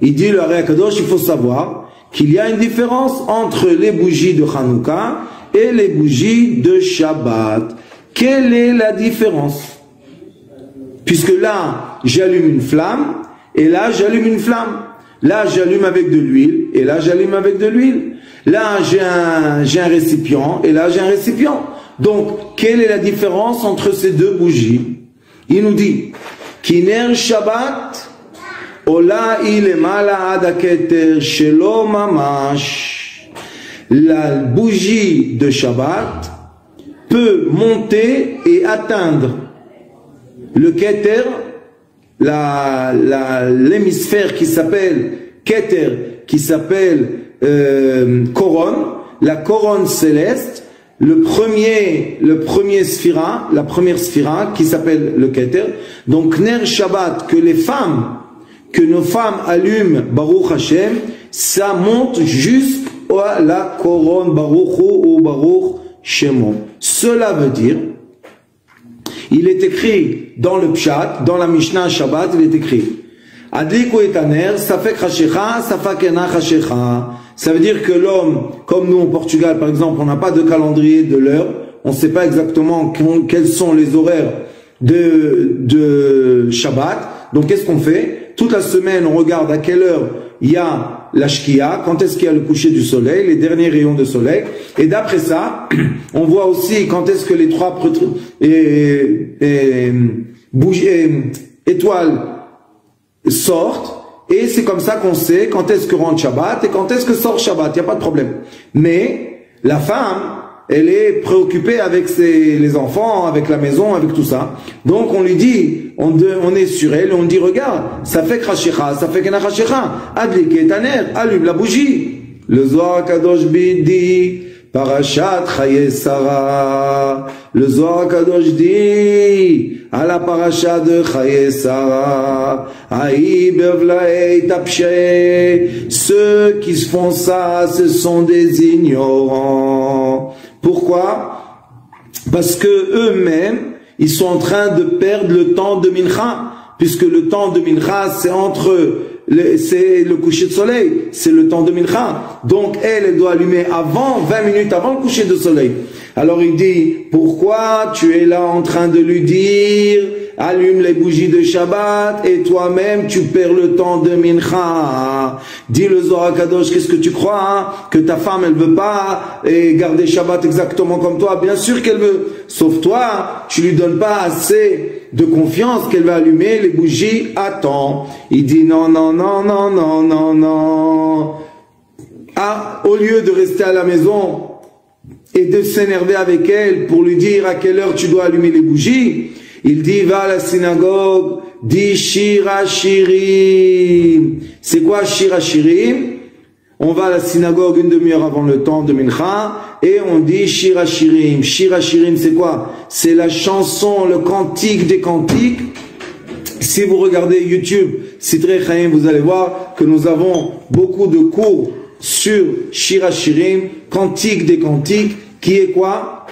il dit le Ari Akadosh, il faut savoir qu'il y a une différence entre les bougies de Chanukah et les bougies de Shabbat. Quelle est la différence? Puisque là, j'allume une flamme et là, j'allume une flamme. Là, j'allume avec de l'huile et là, j'allume avec de l'huile. Là, j'ai un récipient et là, j'ai un récipient. Donc, quelle est la différence entre ces deux bougies? Il nous dit, Kiner Shabbat, Ola ilemala ad haketer shelo mamash. La bougie de Shabbat peut monter et atteindre le keter, l'hémisphère qui s'appelle keter, qui s'appelle couronne, la couronne céleste, le premier sphira, la première sphira qui s'appelle le keter. Donc Ner Shabbat, que nos femmes allument Baruch Hashem, ça monte jusqu'à la couronne Baruch Hu ou Baruch Shemo. Cela veut dire, il est écrit dans le Pshat, dans la Mishnah Shabbat, il est écrit Adliku etaner, safek chashecha, safek ena chashecha. Ça veut dire que l'homme, comme nous au Portugal par exemple, on n'a pas de calendrier de l'heure, on ne sait pas exactement quels sont les horaires de Shabbat. Donc qu'est-ce qu'on fait? Toute la semaine, on regarde à quelle heure il y a la shkia, quand est-ce qu'il y a le coucher du soleil, les derniers rayons de soleil. Et d'après ça, on voit aussi quand est-ce que les trois étoiles sortent. Et c'est comme ça qu'on sait quand est-ce que rentre Shabbat et quand est-ce que sort Shabbat. Il n'y a pas de problème. Mais la femme, elle est préoccupée avec les enfants, avec la maison, avec tout ça. Donc on lui dit, on est sur elle, on dit regarde, ça fait krashecha, ça fait kenachashecha, adlik et taner, allume la bougie. Le Zohar Kadosh dit, Parashat Chaye Sarah. Le Zohar Kadosh dit, à la paracha de Chaye Sarah, Aïe Bevlae Tapche, ceux qui se font ça, ce sont des ignorants. Pourquoi? Parce que eux-mêmes, ils sont en train de perdre le temps de Mincha, puisque le temps de Mincha, c'est le coucher de soleil, c'est le temps de Mincha. Donc elle doit allumer 20 minutes avant le coucher de soleil. Alors il dit, pourquoi tu es là en train de lui dire, allume les bougies de Shabbat et toi-même tu perds le temps de Mincha? Dis le Zohar Kadosh, qu'est-ce que tu crois, hein? Que ta femme elle veut pas garder Shabbat exactement comme toi? Bien sûr qu'elle veut, sauf toi, tu lui donnes pas assez de confiance qu'elle va allumer les bougies à temps. Il dit non, non, non, non, non, non, non. Ah, au lieu de rester à la maison et de s'énerver avec elle pour lui dire à quelle heure tu dois allumer les bougies, il dit va à la synagogue, dit Shir HaShirim. C'est quoi Shir HaShirim? on va à la synagogue une demi-heure avant le temps de Mincha et on dit Shir HaShirim. Shir HaShirim, c'est quoi? C'est la chanson, le cantique des cantiques. Si vous regardez YouTube, Sitrei Chaim, vous allez voir que nous avons beaucoup de cours sur Shir HaShirim, cantique des cantiques, qui est quoi?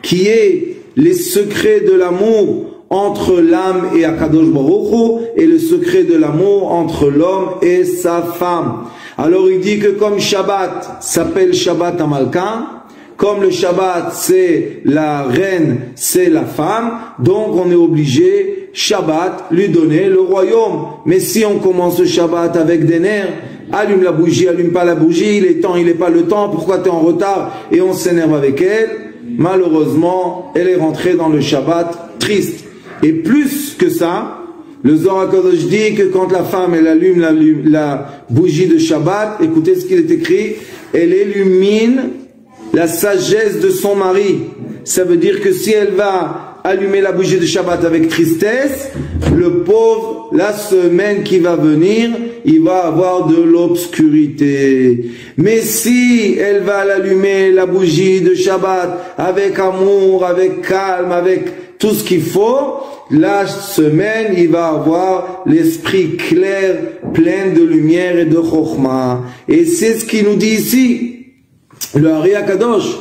Qui est les secrets de l'amour entre l'âme et Akadosh Baruch Hu, et le secret de l'amour entre l'homme et sa femme. Alors il dit que comme Shabbat s'appelle Shabbat Amalka, comme le Shabbat c'est la reine, c'est la femme, donc on est obligé Shabbat lui donner le royaume. Mais si on commence le Shabbat avec des nerfs, allume la bougie, allume pas la bougie, il est temps, il n'est pas le temps, pourquoi tu es en retard, et on s'énerve avec elle, malheureusement elle est rentrée dans le Shabbat triste. Et plus que ça, le Zohar HaKadosh dit que quand la femme elle allume la bougie de Shabbat, écoutez ce qu'il est écrit, elle illumine la sagesse de son mari. Ça veut dire que si elle va allumer la bougie de Shabbat avec tristesse, le pauvre, la semaine qui va venir, il va avoir de l'obscurité. Mais si elle va allumer la bougie de Shabbat avec amour, avec calme, avec tout ce qu'il faut, la semaine, il va avoir l'esprit clair, plein de lumière et de chokhmah. Et c'est ce qu'il nous dit ici, le Ari HaKadosh.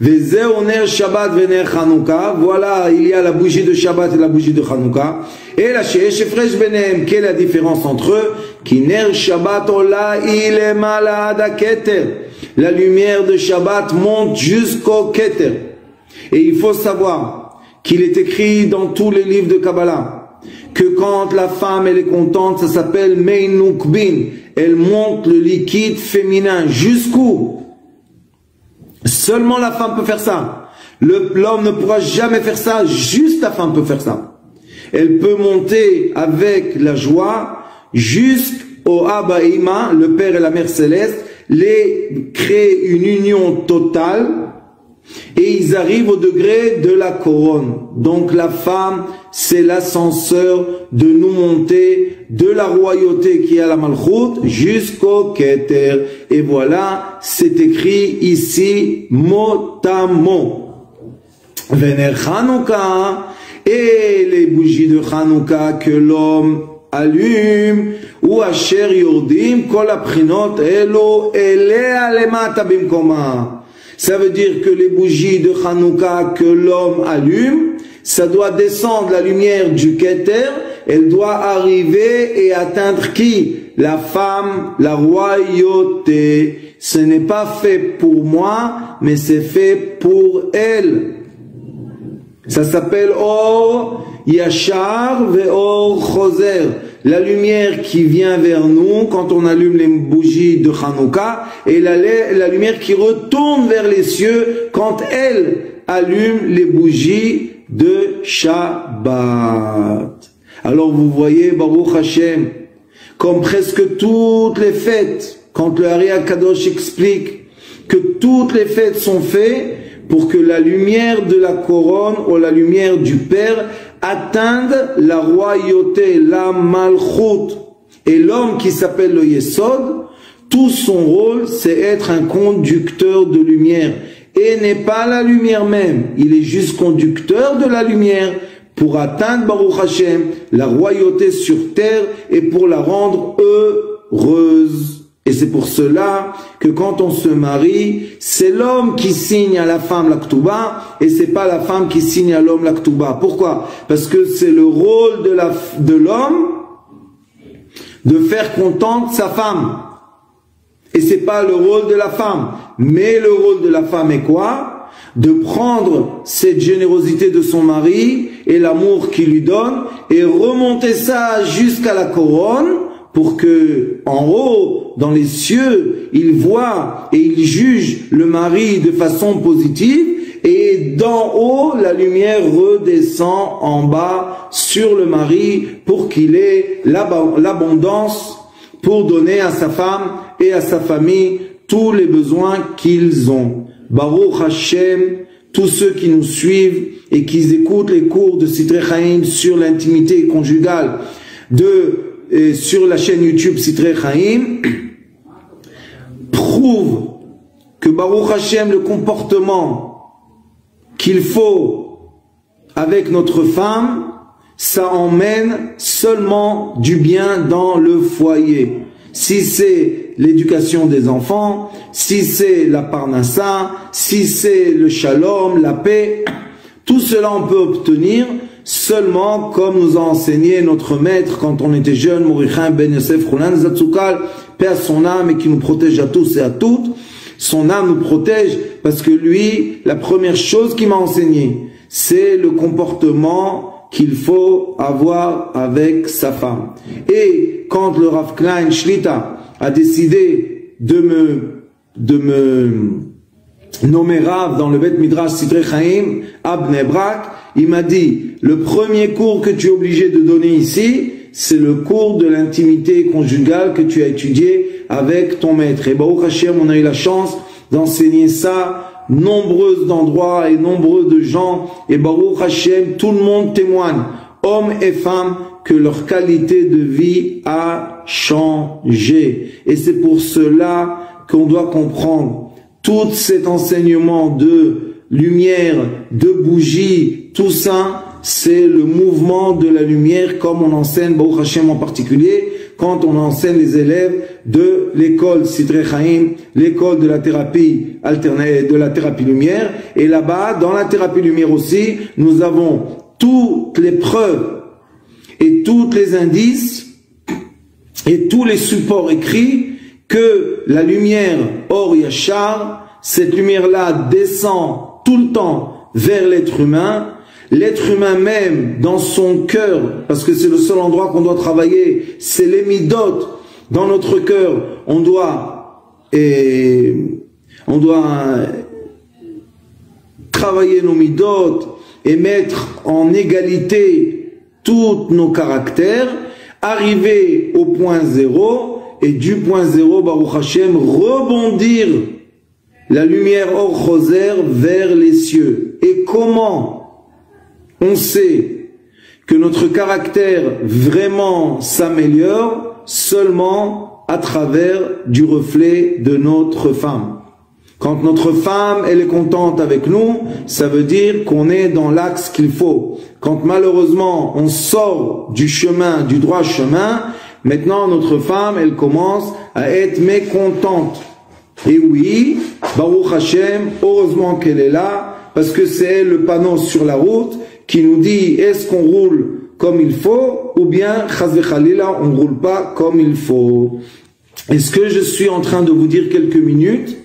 Vezeh oner Shabbat vener Chanukah. Voilà, il y a la bougie de Shabbat et la bougie de Chanukah. Et la she'esh efresh benehem. Quelle est la différence entre eux? Ki ner Shabbat ola ilemala ad haketer. La lumière de Shabbat monte jusqu'au keter. Et il faut savoir qu'il est écrit dans tous les livres de Kabbalah que quand la femme elle est contente, ça s'appelle Meinukbin. Elle monte le liquide féminin jusqu'où? Seulement la femme peut faire ça. L'homme ne pourra jamais faire ça, juste la femme peut faire ça. Elle peut monter avec la joie jusqu'au Abba et Ima, le Père et la Mère Céleste, les créer une union totale et ils arrivent au degré de la couronne. Donc la femme, c'est l'ascenseur de nous monter de la royauté qui est à la Malchut jusqu'au Keter. Et voilà, c'est écrit ici mot à mot. Vener Chanukah, et les bougies de Chanukah que l'homme allume, ou asher yordim kol aprinot elo elea lemata bimkoma. Ça veut dire que les bougies de Chanukah que l'homme allume, ça doit descendre la lumière du Keter, elle doit arriver et atteindre qui? La femme, la royauté. Ce n'est pas fait pour moi, mais c'est fait pour elle. Ça s'appelle Or Yachar ve Or Choser. La lumière qui vient vers nous quand on allume les bougies de Chanukah et la lumière qui retourne vers les cieux quand elle allume les bougies de Shabbat. Alors vous voyez, Baruch Hashem, comme presque toutes les fêtes, quand le Ari HaKadosh explique que toutes les fêtes sont faites pour que la lumière de la couronne ou la lumière du Père atteigne la royauté, la Malchut. Et l'homme qui s'appelle le Yesod, tout son rôle, c'est être un conducteur de lumière. Et n'est pas la lumière même, il est juste conducteur de la lumière pour atteindre Baruch Hashem, la royauté sur terre et pour la rendre heureuse. Et c'est pour cela que quand on se marie, c'est l'homme qui signe à la femme la Ketouba et c'est pas la femme qui signe à l'homme la Ketouba. Pourquoi? Parce que c'est le rôle de l'homme de faire contente sa femme. Et c'est pas le rôle de la femme. Mais le rôle de la femme est quoi? De prendre cette générosité de son mari et l'amour qu'il lui donne et remonter ça jusqu'à la couronne pour que, en haut, dans les cieux, il voit et il juge le mari de façon positive et d'en haut, la lumière redescend en bas sur le mari pour qu'il ait l'abondance pour donner à sa femme et à sa famille tous les besoins qu'ils ont. Baruch Hashem, tous ceux qui nous suivent et qui écoutent les cours de Sitrei Chaim sur l'intimité conjugale sur la chaîne YouTube Sitrei Chaim, prouve que Baruch Hashem, le comportement qu'il faut avec notre femme, ça emmène seulement du bien dans le foyer. Si c'est l'éducation des enfants, si c'est la parnassa, si c'est le shalom, la paix, tout cela on peut obtenir seulement comme nous a enseigné notre maître quand on était jeune, Morichaim Ben Yosef Roulan Zatzukal, paix à son âme et qui nous protège à tous et à toutes. Son âme nous protège parce que lui, la première chose qu'il m'a enseigné, c'est le comportement qu'il faut avoir avec sa femme. Et quand le Rav Klein Shlita a décidé de me nommer Rav dans le Bet Midrash Sidrei Chaim à Bnei Brak, il m'a dit, le premier cours que tu es obligé de donner ici, c'est le cours de l'intimité conjugale que tu as étudié avec ton maître. Et Baruch Hashem, on a eu la chance d'enseigner ça nombreux d'endroits et nombreux de gens, et Baruch Hashem, tout le monde témoigne, hommes et femmes, que leur qualité de vie a changé. Et c'est pour cela qu'on doit comprendre tout cet enseignement de lumière, de bougie, tout ça, c'est le mouvement de la lumière, comme on enseigne, Baruch Hashem en particulier, quand on enseigne les élèves de l'école Sidrei Chaim, l'école de la thérapie alternée, de la thérapie lumière. Et là-bas, dans la thérapie lumière aussi, nous avons toutes les preuves et tous les indices et tous les supports écrits que la lumière Or Yachar, cette lumière-là descend tout le temps vers l'être humain. L'être humain même, dans son cœur, parce que c'est le seul endroit qu'on doit travailler, c'est les midot. Dans notre cœur, on doit travailler nos midot et mettre en égalité tous nos caractères, arriver au point zéro, et du point zéro, Baruch Hashem, rebondir la lumière Or Choser vers les cieux. Et comment on sait que notre caractère vraiment s'améliore seulement à travers du reflet de notre femme. Quand notre femme, elle est contente avec nous, ça veut dire qu'on est dans l'axe qu'il faut. Quand malheureusement on sort du chemin, du droit chemin, maintenant notre femme, elle commence à être mécontente. Et oui, Baruch Hashem, heureusement qu'elle est là, parce que c'est elle le panneau sur la route qui nous dit est-ce qu'on roule comme il faut ou bien chas v'chalila on ne roule pas comme il faut. Et ce que je suis en train de vous dire quelques minutes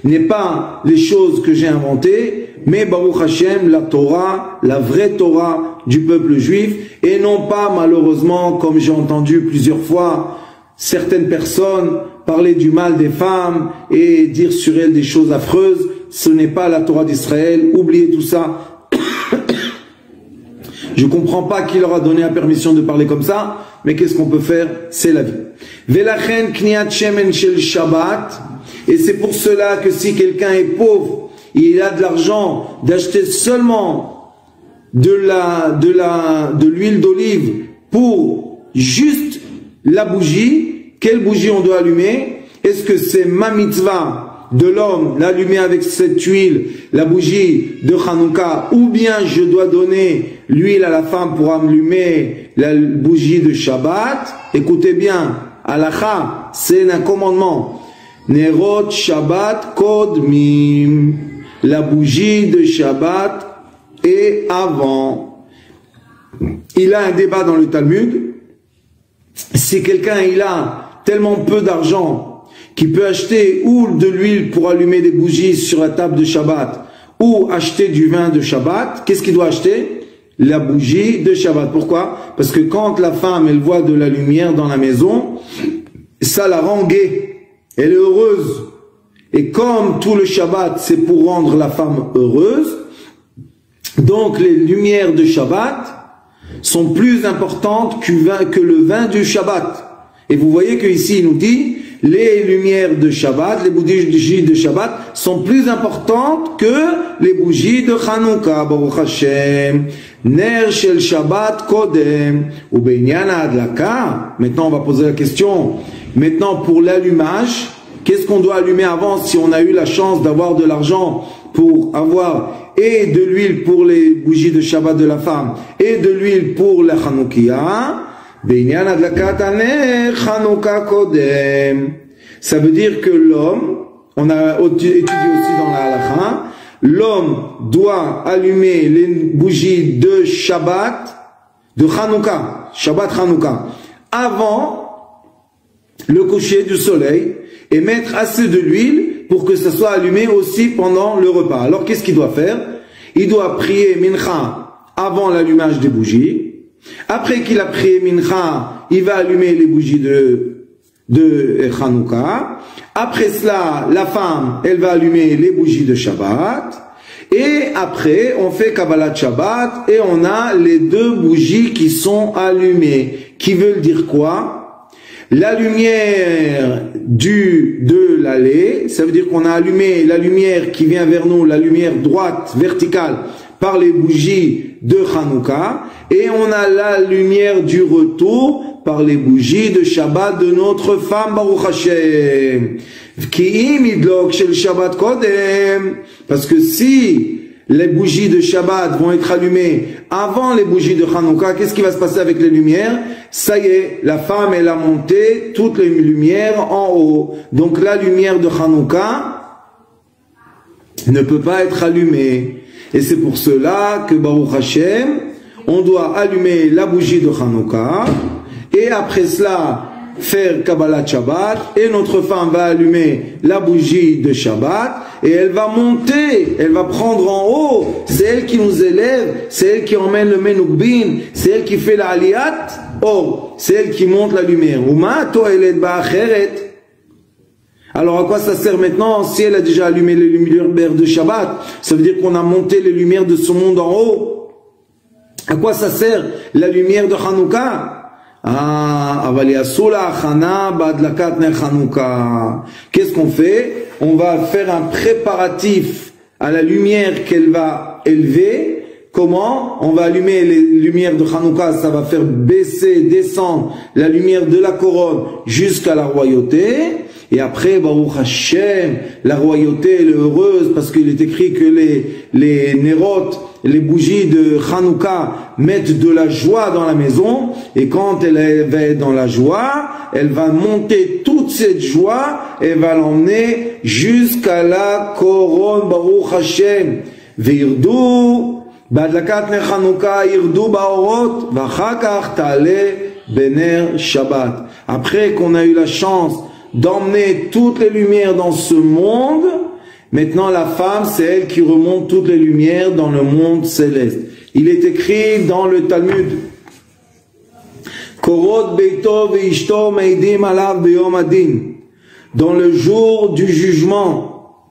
n'est pas les choses que j'ai inventées, mais Baruch Hashem, la Torah, la vraie Torah du peuple juif, et non pas malheureusement, comme j'ai entendu plusieurs fois, certaines personnes parler du mal des femmes et dire sur elles des choses affreuses. Ce n'est pas la Torah d'Israël, oubliez tout ça. Je ne comprends pas qui leur a donné la permission de parler comme ça, mais qu'est-ce qu'on peut faire? C'est la vie. Velachen kniat shemen shel Shabbat, et c'est pour cela que si quelqu'un est pauvre, il a de l'argent d'acheter seulement de l'huile d'olive pour juste la bougie. Quelle bougie on doit allumer? Est-ce que c'est ma mitzvah de l'homme, l'allumer avec cette huile, la bougie de Hanouka, ou bien je dois donner l'huile à la femme pour allumer la bougie de Shabbat? Écoutez bien, halakha, c'est un commandement. Nerot Shabbat Kodmim, la bougie de Shabbat est avant. Il a un débat dans le Talmud. Si quelqu'un il a tellement peu d'argent qui peut acheter ou de l'huile pour allumer des bougies sur la table de Shabbat, ou acheter du vin de Shabbat, qu'est-ce qu'il doit acheter? La bougie de Shabbat. Pourquoi? Parce que quand la femme, elle voit de la lumière dans la maison, ça la rend gaie, elle est heureuse. Et comme tout le Shabbat, c'est pour rendre la femme heureuse, donc les lumières de Shabbat sont plus importantes que le vin du Shabbat. Et vous voyez qu'ici, il nous dit, les lumières de Shabbat, les bougies de Shabbat sont plus importantes que les bougies de Hanouka. Baruch Hashem, Ner shel Shabbat Kodem, ou Beinyan Adlaka. Maintenant, on va poser la question. Maintenant, pour l'allumage, Qu'est-ce qu'on doit allumer avant si on a eu la chance d'avoir de l'argent pour avoir et de l'huile pour les bougies de Shabbat de la femme et de l'huile pour la Hanoukia? Ça veut dire que l'homme, on a étudié aussi dans la halakha, l'homme doit allumer les bougies de Shabbat, de Hanouka, Shabbat Hanouka, avant le coucher du soleil et mettre assez de l'huile pour que ça soit allumé aussi pendant le repas. Alors qu'est-ce qu'il doit faire? Il doit prier Mincha avant l'allumage des bougies. Après qu'il a prié Mincha, il va allumer les bougies de Hanouka. Après cela, la femme, elle va allumer les bougies de Shabbat. Et après, on fait Kabbalat Shabbat et on a les deux bougies qui sont allumées. Qui veulent dire quoi? La lumière de l'allée, ça veut dire qu'on a allumé la lumière qui vient vers nous, la lumière droite, verticale, par les bougies de Hanouka, et on a la lumière du retour par les bougies de Shabbat de notre femme, Baruch Hashem. Parce que si les bougies de Shabbat vont être allumées avant les bougies de Hanouka, qu'est-ce qui va se passer avec les lumières? Ça y est, la femme, elle a monté toutes les lumières en haut. Donc la lumière de Hanouka ne peut pas être allumée. Et c'est pour cela que Baruch Hashem, on doit allumer la bougie de Hanouka et après cela faire Kabbalat Shabbat, et notre femme va allumer la bougie de Shabbat et elle va monter, elle va prendre en haut, c'est elle qui nous élève, c'est elle qui emmène le Menukbin, c'est elle qui fait la Aliyat, c'est elle qui monte la lumière. Alors à quoi ça sert maintenant si elle a déjà allumé les lumières de Shabbat? Ça veut dire qu'on a monté les lumières de ce monde en haut. À quoi ça sert la lumière de Hanouka? Qu'est-ce qu'on fait? On va faire un préparatif à la lumière qu'elle va élever. Comment? On va allumer les lumières de Hanouka, ça va faire baisser, descendre la lumière de la couronne jusqu'à la royauté. Et après, Baruch Hashem, la royauté elle est heureuse parce qu'il est écrit que les nérotes, les bougies de Hanouka mettent de la joie dans la maison. Et quand elle va être dans la joie, elle va monter toute cette joie et va l'emmener jusqu'à la couronne, Baruch Hashem. Ve'irdu, b'adlakat ner Hanouka, irdu ba'orot, v'achakach ta'ale bener Shabbat. Après qu'on a eu la chance d'emmener toutes les lumières dans ce monde, maintenant la femme, c'est elle qui remonte toutes les lumières dans le monde céleste. Il est écrit dans le Talmud, Korot beito veishto meidim alav beyom adin. Dans le jour du jugement,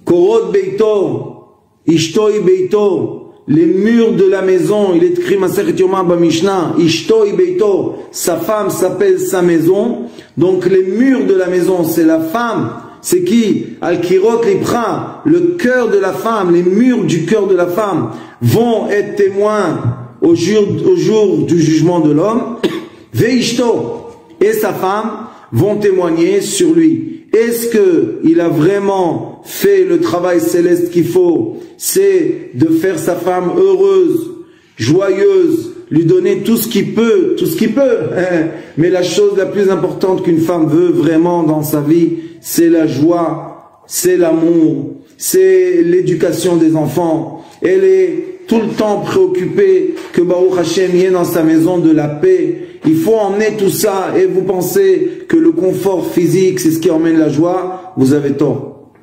Korot beito, ishtoi beito, les murs de la maison, il est écrit Masechet Yoma Bamishnah, ishtoi beito, sa femme s'appelle sa maison. Donc les murs de la maison, c'est la femme. C'est qui? Al-Kirot Lipra, le cœur de la femme, les murs du cœur de la femme vont être témoins au jour du jugement de l'homme. Veishto et sa femme vont témoigner sur lui. Est-ce qu'il a vraiment fait le travail céleste qu'il faut? C'est de faire sa femme heureuse, joyeuse, lui donner tout ce qu'il peut, Mais la chose la plus importante qu'une femme veut vraiment dans sa vie, c'est la joie, c'est l'amour, c'est l'éducation des enfants. Elle est tout le temps préoccupée que Baruch Hashem y ait dans sa maison de la paix. Il faut emmener tout ça, et vous pensez que le confort physique, c'est ce qui emmène la joie, vous avez tort.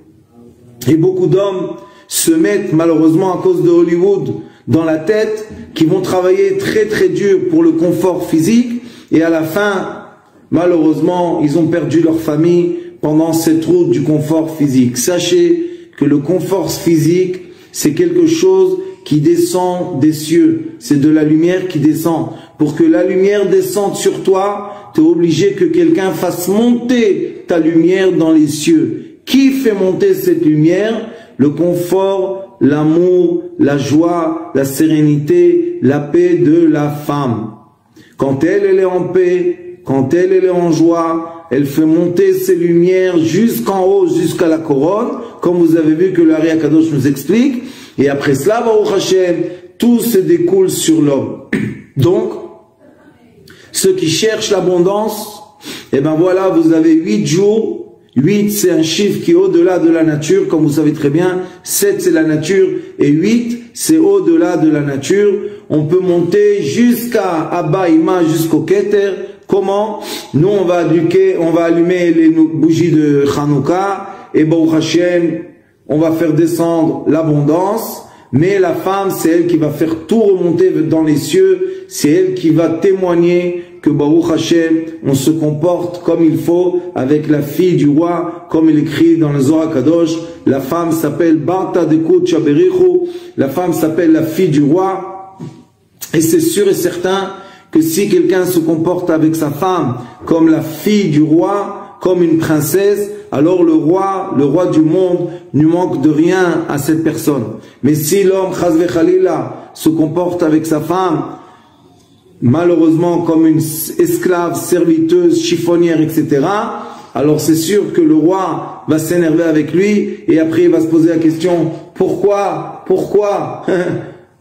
Et beaucoup d'hommes se mettent, malheureusement à cause de Hollywood, dans la tête, qui vont travailler très très dur pour le confort physique, et à la fin, malheureusement, ils ont perdu leur famille pendant cette route du confort physique. Sachez que le confort physique, c'est quelque chose qui descend des cieux. C'est de la lumière qui descend. Pour que la lumière descende sur toi, tu es obligé que quelqu'un fasse monter ta lumière dans les cieux. Qui fait monter cette lumière? Le confort, l'amour, la joie, la sérénité, la paix de la femme. Quand elle est en paix, quand elle est en joie, elle fait monter ses lumières jusqu'en haut, jusqu'à la couronne, comme vous avez vu que le Ari Akadosh nous explique. Et après cela, Baruch Hashem, tout se découle sur l'homme. Donc, ceux qui cherchent l'abondance, et ben voilà, vous avez 8 jours. 8, c'est un chiffre qui est au-delà de la nature, comme vous savez très bien. 7, c'est la nature. Et 8, c'est au-delà de la nature. On peut monter jusqu'à Abba Ima, jusqu'au Keter. Comment? Nous, on va allumer les bougies de Hanouka. Et Baruch Hashem, on va faire descendre l'abondance. Mais la femme, c'est elle qui va faire tout remonter dans les cieux. C'est elle qui va témoigner que Baruch Hashem, on se comporte comme il faut avec la fille du roi, comme il écrit dans le Zohar Kadosh. La femme s'appelle Barta Dekut Shaberichu. La femme s'appelle la fille du roi. Et c'est sûr et certain que si quelqu'un se comporte avec sa femme comme la fille du roi, comme une princesse, alors le roi du monde, ne manque de rien à cette personne. Mais si l'homme, Chazve Khalila, se comporte avec sa femme, malheureusement comme une esclave, serviteuse, chiffonnière, etc., alors c'est sûr que le roi va s'énerver avec lui et après il va se poser la question, pourquoi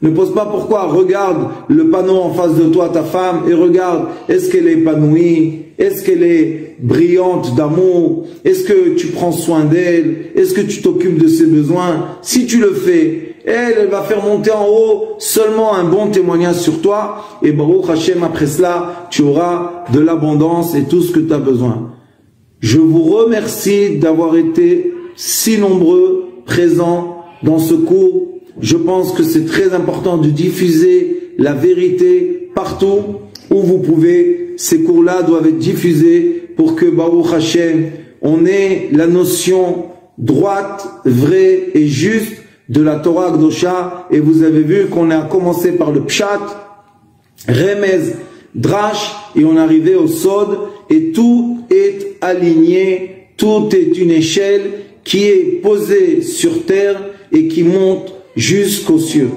Ne pose pas pourquoi, regarde le panneau en face de toi, ta femme, et regarde, est-ce qu'elle est épanouie? Est-ce qu'elle est brillante d'amour? Est-ce que tu prends soin d'elle? Est-ce que tu t'occupes de ses besoins? Si tu le fais, elle va faire monter en haut seulement un bon témoignage sur toi. Et Baruch Hashem, après cela, tu auras de l'abondance et tout ce que tu as besoin. Je vous remercie d'avoir été si nombreux présents dans ce cours. Je pense que c'est très important de diffuser la vérité partout où vous pouvez. Ces cours-là doivent être diffusés pour que Baruch Hashem, on ait la notion droite, vraie et juste de la Torah Kdosha. Et vous avez vu qu'on a commencé par le Pshat, Remez, Drash, et on est arrivé au Sod, et tout est aligné, tout est une échelle qui est posée sur terre et qui monte jusqu'aux cieux.